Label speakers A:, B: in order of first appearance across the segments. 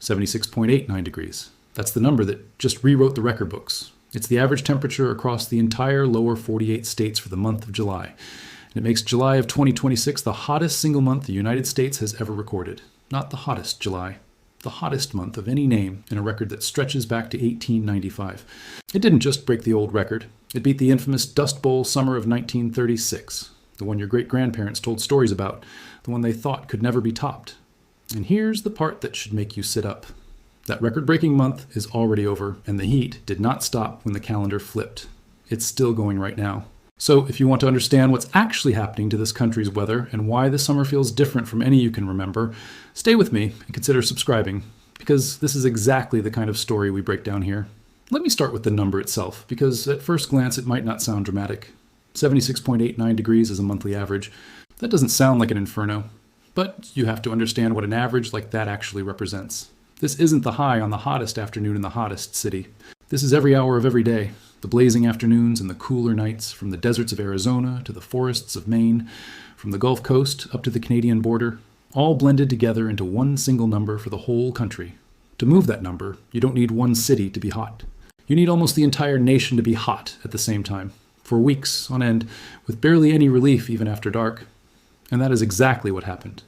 A: 76.89 degrees. That's the number that just rewrote the record books. It's the average temperature across the entire lower 48 states for the month of July. And it makes July of 2026 the hottest single month the United States has ever recorded. Not the hottest July, the hottest month of any name in a record that stretches back to 1895. It didn't just break the old record. It beat the infamous Dust Bowl summer of 1936, the one your great-grandparents told stories about, the one they thought could never be topped. And here's the part that should make you sit up. That record-breaking month is already over, and the heat did not stop when the calendar flipped. It's still going right now. So if you want to understand what's actually happening to this country's weather and why this summer feels different from any you can remember, stay with me and consider subscribing, because this is exactly the kind of story we break down here. Let me start with the number itself, because at first glance it might not sound dramatic. 76.89 degrees is a monthly average. That doesn't sound like an inferno, but you have to understand what an average like that actually represents. This isn't the high on the hottest afternoon in the hottest city. This is every hour of every day, the blazing afternoons and the cooler nights, from the deserts of Arizona to the forests of Maine, from the Gulf Coast up to the Canadian border, all blended together into one single number for the whole country. To move that number, you don't need one city to be hot. You need almost the entire nation to be hot at the same time, for weeks on end, with barely any relief even after dark. And that is exactly what happened.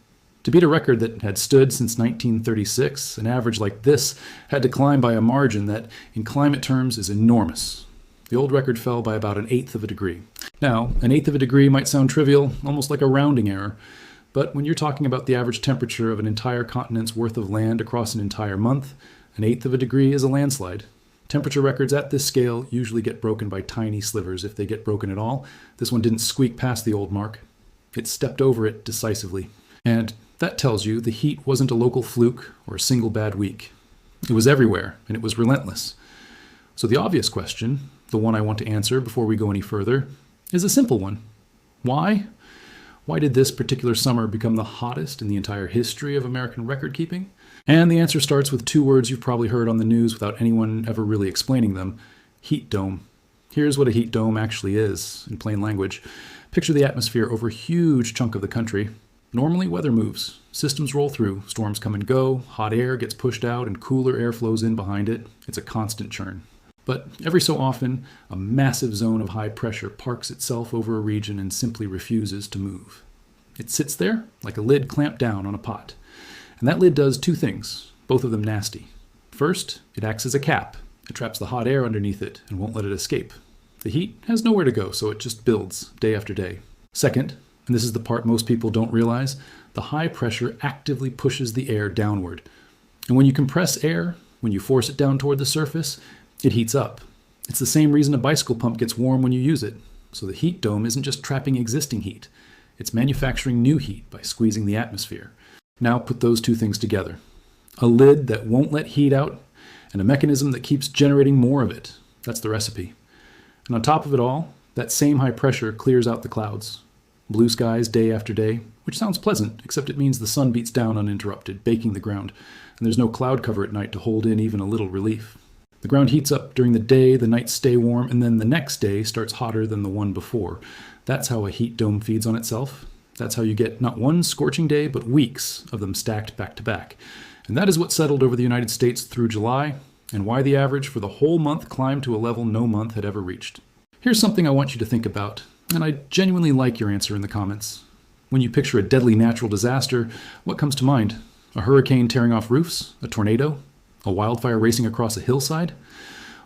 A: To beat a record that had stood since 1936, an average like this had to climb by a margin that, in climate terms, is enormous. The old record fell by about 1/8 of a degree. Now, 1/8 of a degree might sound trivial, almost like a rounding error, but when you're talking about the average temperature of an entire continent's worth of land across an entire month, 1/8 of a degree is a landslide. Temperature records at this scale usually get broken by tiny slivers, if they get broken at all. This one didn't squeak past the old mark. It stepped over it decisively. And that tells you the heat wasn't a local fluke or a single bad week. It was everywhere, and it was relentless. So the obvious question, the one I want to answer before we go any further, is a simple one. Why? Why did this particular summer become the hottest in the entire history of American record keeping? And the answer starts with two words you've probably heard on the news without anyone ever really explaining them: heat dome. Here's what a heat dome actually is, in plain language. Picture the atmosphere over a huge chunk of the country. Normally, weather moves. Systems roll through. Storms come and go. Hot air gets pushed out and cooler air flows in behind it. It's a constant churn. But every so often, a massive zone of high pressure parks itself over a region and simply refuses to move. It sits there like a lid clamped down on a pot. And that lid does two things, both of them nasty. First, it acts as a cap. It traps the hot air underneath it and won't let it escape. The heat has nowhere to go, so it just builds day after day. Second, and this is the part most people don't realize, the high pressure actively pushes the air downward. And when you compress air, when you force it down toward the surface, it heats up. It's the same reason a bicycle pump gets warm when you use it. So the heat dome isn't just trapping existing heat. It's manufacturing new heat by squeezing the atmosphere. Now put those two things together. A lid that won't let heat out, and a mechanism that keeps generating more of it. That's the recipe. And on top of it all, that same high pressure clears out the clouds. Blue skies day after day, which sounds pleasant, except it means the sun beats down uninterrupted, baking the ground, and there's no cloud cover at night to hold in even a little relief. The ground heats up during the day, the nights stay warm, and then the next day starts hotter than the one before. That's how a heat dome feeds on itself. That's how you get not one scorching day, but weeks of them stacked back to back. And that is what settled over the United States through July, and why the average for the whole month climbed to a level no month had ever reached. Here's something I want you to think about, and I genuinely like your answer in the comments. When you picture a deadly natural disaster, what comes to mind? A hurricane tearing off roofs? A tornado? A wildfire racing across a hillside?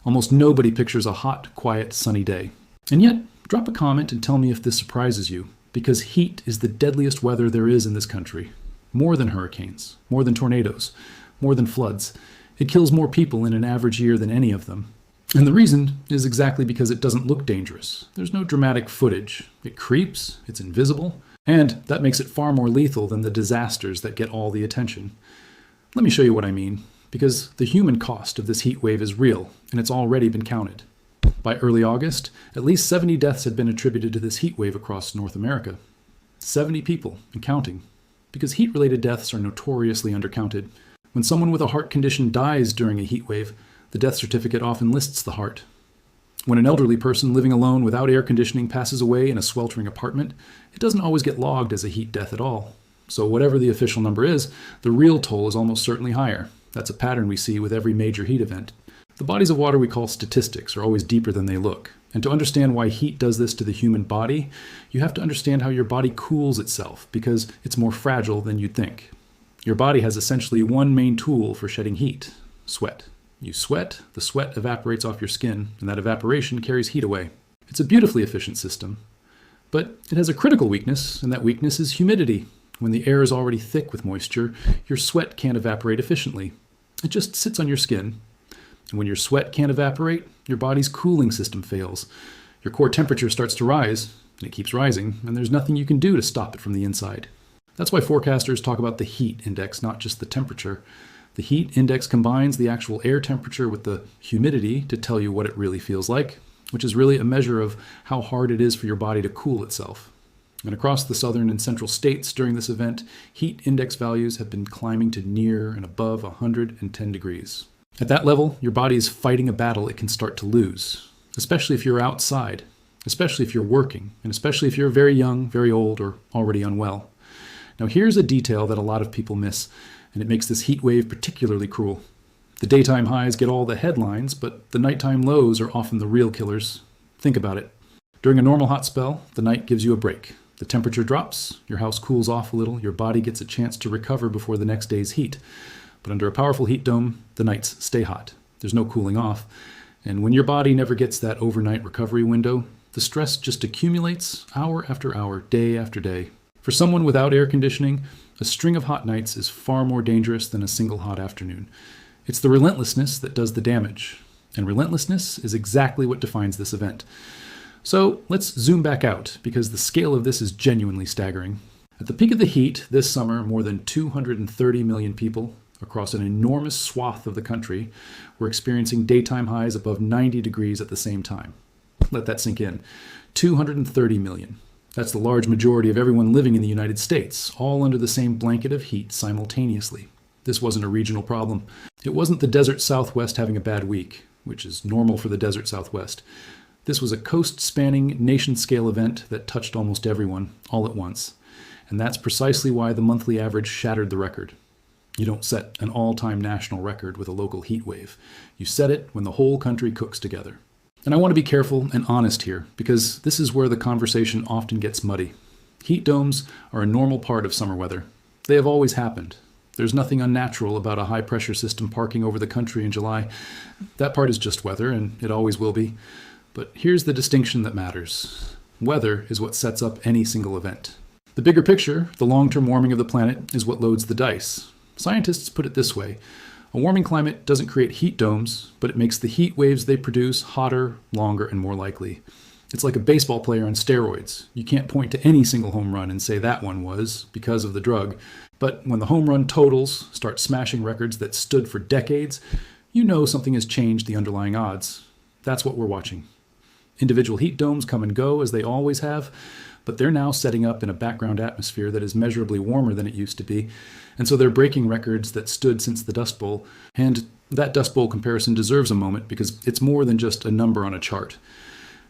A: Almost nobody pictures a hot, quiet, sunny day. And yet, drop a comment and tell me if this surprises you, because heat is the deadliest weather there is in this country. More than hurricanes, more than tornadoes, more than floods. It kills more people in an average year than any of them. And the reason is exactly because it doesn't look dangerous. There's no dramatic footage. It creeps, it's invisible, and that makes it far more lethal than the disasters that get all the attention. Let me show you what I mean, because the human cost of this heat wave is real, and it's already been counted. By early August, at least 70 deaths had been attributed to this heat wave across North America. 70 people, and counting. Because heat-related deaths are notoriously undercounted. When someone with a heart condition dies during a heat wave, the death certificate often lists the heart. When an elderly person living alone without air conditioning passes away in a sweltering apartment, it doesn't always get logged as a heat death at all. So whatever the official number is, the real toll is almost certainly higher. That's a pattern we see with every major heat event. The bodies of water we call statistics are always deeper than they look. And to understand why heat does this to the human body, you have to understand how your body cools itself, because it's more fragile than you'd think. Your body has essentially one main tool for shedding heat: sweat. You sweat, the sweat evaporates off your skin, and that evaporation carries heat away. It's a beautifully efficient system, but it has a critical weakness, and that weakness is humidity. When the air is already thick with moisture, your sweat can't evaporate efficiently. It just sits on your skin. And when your sweat can't evaporate, your body's cooling system fails. Your core temperature starts to rise, and it keeps rising, and there's nothing you can do to stop it from the inside. That's why forecasters talk about the heat index, not just the temperature. The heat index combines the actual air temperature with the humidity to tell you what it really feels like, which is really a measure of how hard it is for your body to cool itself. And across the southern and central states during this event, heat index values have been climbing to near and above 110 degrees. At that level, your body is fighting a battle it can start to lose, especially if you're outside, especially if you're working, and especially if you're very young, very old, or already unwell. Now here's a detail that a lot of people miss, and it makes this heat wave particularly cruel. The daytime highs get all the headlines, but the nighttime lows are often the real killers. Think about it. During a normal hot spell, the night gives you a break. The temperature drops, your house cools off a little, your body gets a chance to recover before the next day's heat. But under a powerful heat dome, the nights stay hot. There's no cooling off. And when your body never gets that overnight recovery window, the stress just accumulates hour after hour, day after day. For someone without air conditioning, a string of hot nights is far more dangerous than a single hot afternoon. It's the relentlessness that does the damage. And relentlessness is exactly what defines this event. So let's zoom back out, because the scale of this is genuinely staggering. At the peak of the heat this summer, more than 230 million people across an enormous swath of the country were experiencing daytime highs above 90 degrees at the same time. Let that sink in. 230 million. That's the large majority of everyone living in the United States, all under the same blanket of heat simultaneously. This wasn't a regional problem. It wasn't the desert Southwest having a bad week, which is normal for the desert Southwest. This was a coast-spanning, nation-scale event that touched almost everyone, all at once. And that's precisely why the monthly average shattered the record. You don't set an all-time national record with a local heat wave. You set it when the whole country cooks together. And I want to be careful and honest here, because this is where the conversation often gets muddy. Heat domes are a normal part of summer weather. They have always happened. There's nothing unnatural about a high-pressure system parking over the country in July. That part is just weather, and it always will be. But here's the distinction that matters. Weather is what sets up any single event. The bigger picture, the long-term warming of the planet, is what loads the dice. Scientists put it this way: a warming climate doesn't create heat domes, but it makes the heat waves they produce hotter, longer, and more likely. It's like a baseball player on steroids. You can't point to any single home run and say that one was because of the drug. But when the home run totals start smashing records that stood for decades, you know something has changed the underlying odds. That's what we're watching. Individual heat domes come and go as they always have, but they're now setting up in a background atmosphere that is measurably warmer than it used to be. And so they're breaking records that stood since the Dust Bowl. And that Dust Bowl comparison deserves a moment, because it's more than just a number on a chart.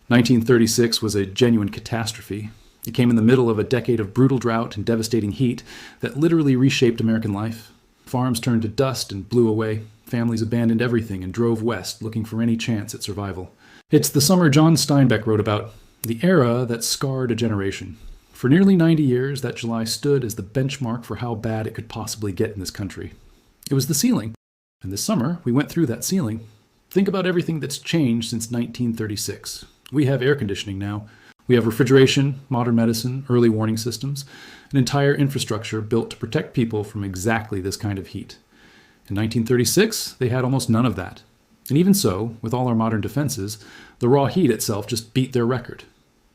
A: 1936 was a genuine catastrophe. It came in the middle of a decade of brutal drought and devastating heat that literally reshaped American life. Farms turned to dust and blew away. Families abandoned everything and drove west, looking for any chance at survival. It's the summer John Steinbeck wrote about, the era that scarred a generation. For nearly 90 years, that July stood as the benchmark for how bad it could possibly get in this country. It was the ceiling. And this summer, we went through that ceiling. Think about everything that's changed since 1936. We have air conditioning now. We have refrigeration, modern medicine, early warning systems, an entire infrastructure built to protect people from exactly this kind of heat. In 1936, they had almost none of that. And even so, with all our modern defenses, the raw heat itself just beat their record.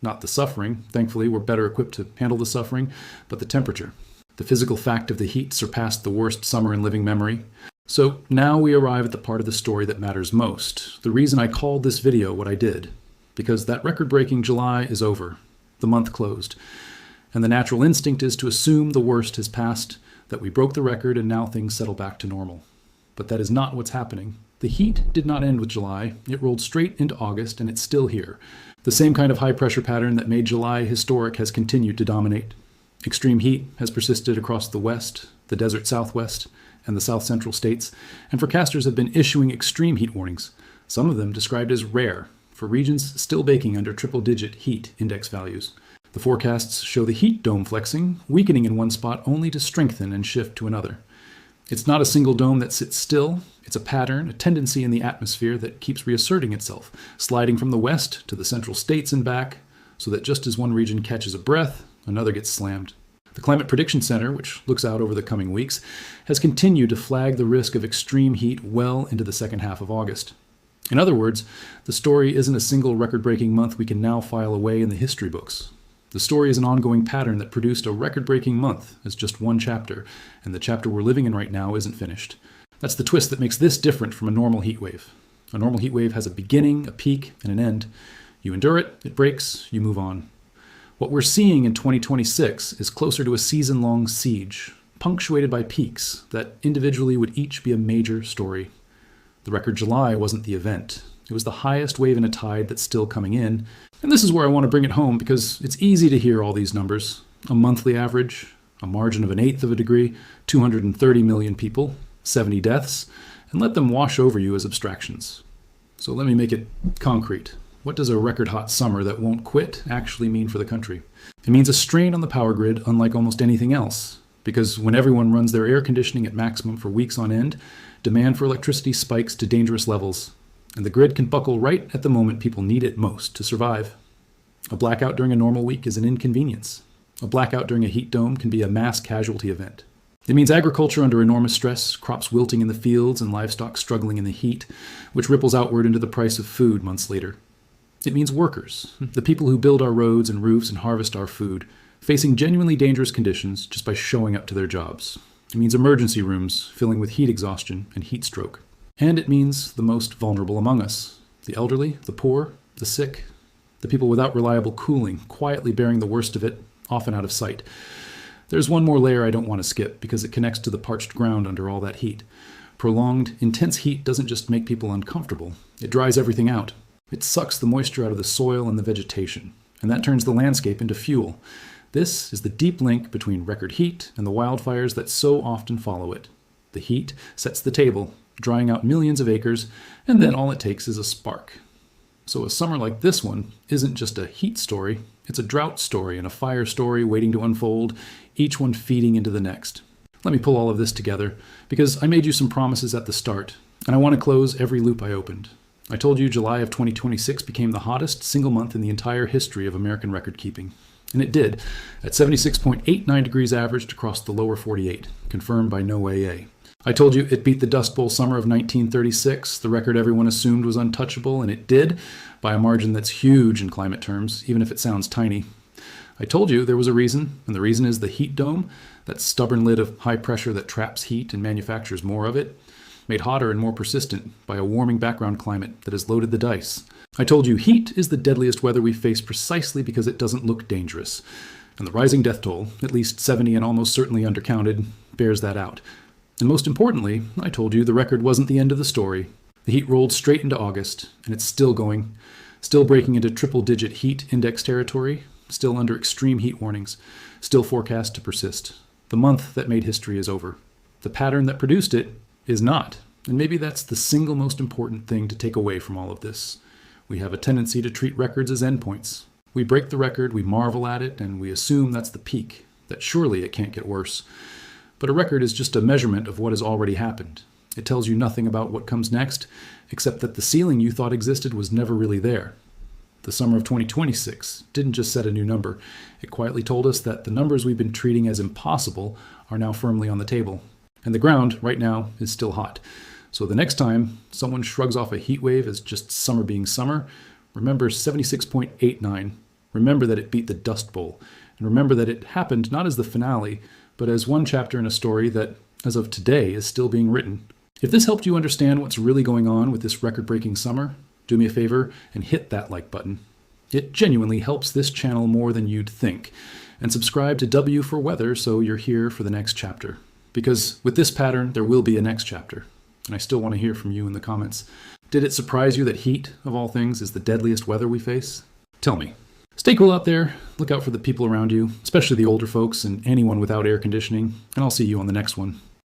A: Not the suffering. Thankfully, we're better equipped to handle the suffering, but the temperature. The physical fact of the heat surpassed the worst summer in living memory. So now we arrive at the part of the story that matters most. The reason I called this video what I did. Because that record-breaking July is over. The month closed. And the natural instinct is to assume the worst has passed, that we broke the record and now things settle back to normal. But that is not what's happening. The heat did not end with July. It rolled straight into August, and it's still here. The same kind of high-pressure pattern that made July historic has continued to dominate. Extreme heat has persisted across the West, the desert Southwest, and the south central states, and forecasters have been issuing extreme heat warnings, some of them described as rare, for regions still baking under triple-digit heat index values. The forecasts show the heat dome flexing, weakening in one spot only to strengthen and shift to another. It's not a single dome that sits still. It's a pattern, a tendency in the atmosphere that keeps reasserting itself, sliding from the west to the central states and back, so that just as one region catches a breath, another gets slammed. The Climate Prediction Center, which looks out over the coming weeks, has continued to flag the risk of extreme heat well into the second half of August. In other words, the story isn't a single record-breaking month we can now file away in the history books. The story is an ongoing pattern that produced a record-breaking month as just one chapter, and the chapter we're living in right now isn't finished. That's the twist that makes this different from a normal heat wave. A normal heat wave has a beginning, a peak, and an end. You endure it, it breaks, you move on. What we're seeing in 2026 is closer to a season-long siege, punctuated by peaks that individually would each be a major story. The record July wasn't the event. It was the highest wave in a tide that's still coming in. And this is where I want to bring it home because it's easy to hear all these numbers. A monthly average, a margin of 1/8 of a degree, 230 million people, 70 deaths, and let them wash over you as abstractions. So let me make it concrete. What does a record-hot summer that won't quit actually mean for the country? It means a strain on the power grid unlike almost anything else, because when everyone runs their air conditioning at maximum for weeks on end, demand for electricity spikes to dangerous levels, and the grid can buckle right at the moment people need it most to survive. A blackout during a normal week is an inconvenience. A blackout during a heat dome can be a mass casualty event. It means agriculture under enormous stress, crops wilting in the fields, and livestock struggling in the heat, which ripples outward into the price of food months later. It means workers, the people who build our roads and roofs and harvest our food, facing genuinely dangerous conditions just by showing up to their jobs. It means emergency rooms filling with heat exhaustion and heat stroke. And it means the most vulnerable among us, the elderly, the poor, the sick, the people without reliable cooling, quietly bearing the worst of it, often out of sight. There's one more layer I don't want to skip because it connects to the parched ground under all that heat. Prolonged, intense heat doesn't just make people uncomfortable, it dries everything out. It sucks the moisture out of the soil and the vegetation, and that turns the landscape into fuel. This is the deep link between record heat and the wildfires that so often follow it. The heat sets the table, drying out millions of acres, and then all it takes is a spark. So a summer like this one isn't just a heat story, it's a drought story and a fire story waiting to unfold, each one feeding into the next. Let me pull all of this together, because I made you some promises at the start, and I want to close every loop I opened. I told you July of 2026 became the hottest single month in the entire history of American record keeping. And it did, at 76.89 degrees averaged across the lower 48, confirmed by NOAA. I told you it beat the Dust Bowl summer of 1936, the record everyone assumed was untouchable, and it did, by a margin that's huge in climate terms, even if it sounds tiny. I told you there was a reason, and the reason is the heat dome, that stubborn lid of high pressure that traps heat and manufactures more of it, made hotter and more persistent by a warming background climate that has loaded the dice. I told you heat is the deadliest weather we face precisely because it doesn't look dangerous. And the rising death toll, at least 70 and almost certainly undercounted, bears that out. And most importantly, I told you the record wasn't the end of the story. The heat rolled straight into August, and it's still going, still breaking into triple-digit heat index territory, still under extreme heat warnings, still forecast to persist. The month that made history is over. The pattern that produced it is not. And maybe that's the single most important thing to take away from all of this. We have a tendency to treat records as endpoints. We break the record, we marvel at it, and we assume that's the peak, that surely it can't get worse. But a record is just a measurement of what has already happened. It tells you nothing about what comes next, except that the ceiling you thought existed was never really there. The summer of 2026 didn't just set a new number. It quietly told us that the numbers we've been treating as impossible are now firmly on the table. And the ground, right now, is still hot. So the next time someone shrugs off a heat wave as just summer being summer, remember 76.89. Remember that it beat the Dust Bowl. And remember that it happened not as the finale, but as one chapter in a story that, as of today, is still being written. If this helped you understand what's really going on with this record-breaking summer, do me a favor and hit that like button. It genuinely helps this channel more than you'd think. And subscribe to W for Weather so you're here for the next chapter. Because with this pattern, there will be a next chapter. And I still want to hear from you in the comments. Did it surprise you that heat, of all things, is the deadliest weather we face? Tell me. Stay cool out there. Look out for the people around you, especially the older folks and anyone without air conditioning. And I'll see you on the next one.